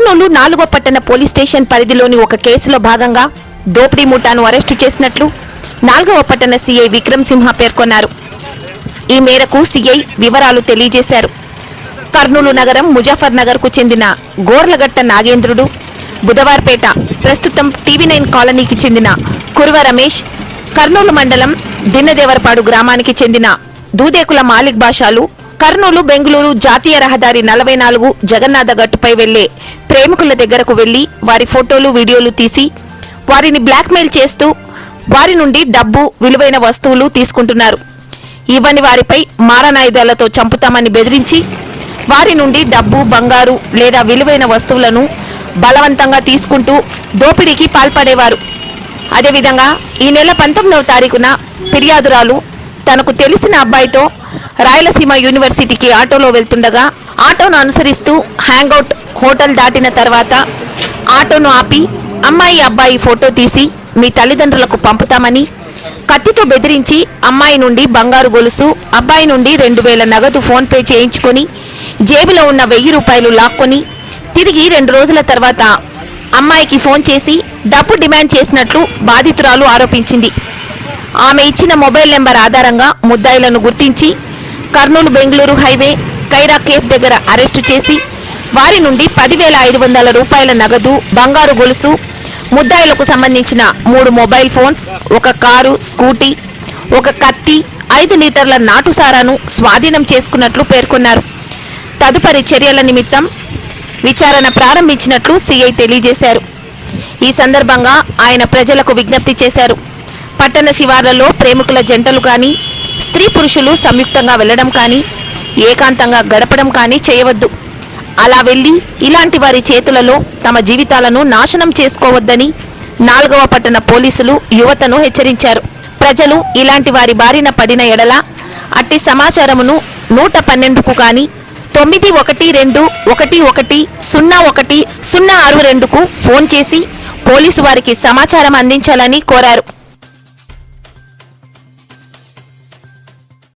కర్నూలు 4వ పట్టణ police station పరిధిలోని ఒక కేసులో భాగంగా దోపిడీ ముఠాను అరెస్టు చేసినట్లు 4వ పట్టణ సీఐ విక్రమ్ సింహ పేర్కొన్నారు. ఈ మేరకు సీఐ వివరాలు తెలియజేశారు. కర్నూలు నగరం ముజఫర్ నగర్ కు చెందిన గోర్లగట్ట నాగేంద్రుడు, బుధవార్పేట ప్రస్తుతం టీవీ9 కాలనీకి చెందిన కురువ రమేష్, కర్నూలు మండలం దిన్నదేవరపాడు గ్రామానికి చెందిన దూదేకుల మాలిక్ బాషాలు కర్నూలు బెంగళూరు జాతీయ రహదారి 44 జగన్నాథ గట్టుపై వెళ్లే ప్రేమికుల దగ్గరకు వెళ్లి వారి ఫోటోలు వీడియోలు తీసి వారిని బ్లాక్మెయిల్ చేస్తూ వారి నుండి డబ్బు విలువైన వస్తువులు తీసుకుంటున్నారు. ఇవన్నీ వారిపై మారణాయుధాలతో చంపుతామని బెదిరించి వారి నుండి డబ్బు, బంగారు లేదా విలువైన వస్తువులను బలవంతంగా తీసుకుంటూ దోపిడీకి పాల్పడేవారు. అదేవిధంగా ఈ నెల 19వ తారీఖున ఫిర్యాదురాలు తనకు తెలిసిన అబ్బాయితో రాయలసీమ యూనివర్సిటీకి ఆటోలో వెళ్తుండగా ఆటోను అనుసరిస్తూ హ్యాంగ్అవుట్ హోటల్ దాటిన తర్వాత ఆటోను ఆపి అమ్మాయి అబ్బాయి ఫోటో తీసి మీ తల్లిదండ్రులకు పంపుతామని కత్తితో బెదిరించి అమ్మాయి నుండి బంగారు గొలుసు, అబ్బాయి నుండి 2000 నగదు ఫోన్ పే చేయించుకొని జేబులో ఉన్న 1000 రూపాయలు లాక్కొని తిరిగి 2 రోజుల తర్వాత అమ్మాయికి ఫోన్ చేసి డబ్బు డిమాండ్ చేసినట్లు బాధితురాలు ఆరోపించింది. ఆమె ఇచ్చిన మొబైల్ నెంబర్ ఆధారంగా ముద్దాయిలను గుర్తించి కర్నూలు బెంగళూరు హైవే కైరా కేఫ్ దగ్గర అరెస్టు చేసి వారి నుండి 10,500 రూపాయల నగదు, బంగారు గొలుసు, ముద్దాయిలకు సంబంధించిన 3 మొబైల్ ఫోన్స్, ఒక కారు, స్కూటీ, ఒక కత్తి, 5 లీటర్ల నాటుసారాను స్వాధీనం చేసుకున్నట్లు పేర్కొన్నారు. తదుపరి చర్యల నిమిత్తం విచారణ ప్రారంభించినట్లు సీఐ తెలియజేశారు. ఈ సందర్భంగా ఆయన ప్రజలకు విజ్ఞప్తి చేశారు. పట్టణ శివార్లలో ప్రేమికుల జంటలు కానీ, స్త్రీ పురుషులు సంయుక్తంగా వెళ్లడం కానీ, ఏకాంతంగా గడపడం కానీ చేయవద్దు. అలా వెళ్లి ఇలాంటి వారి చేతులలో తమ జీవితాలను నాశనం చేసుకోవద్దని 4వ పట్టణ పోలీసులు యువతను హెచ్చరించారు. ప్రజలు ఇలాంటి వారి బారిన పడిన ఎడల అట్టి సమాచారమును 112కు కానీ 9121110162కు ఫోన్ చేసి పోలీసు వారికి సమాచారం అందించాలని కోరారు.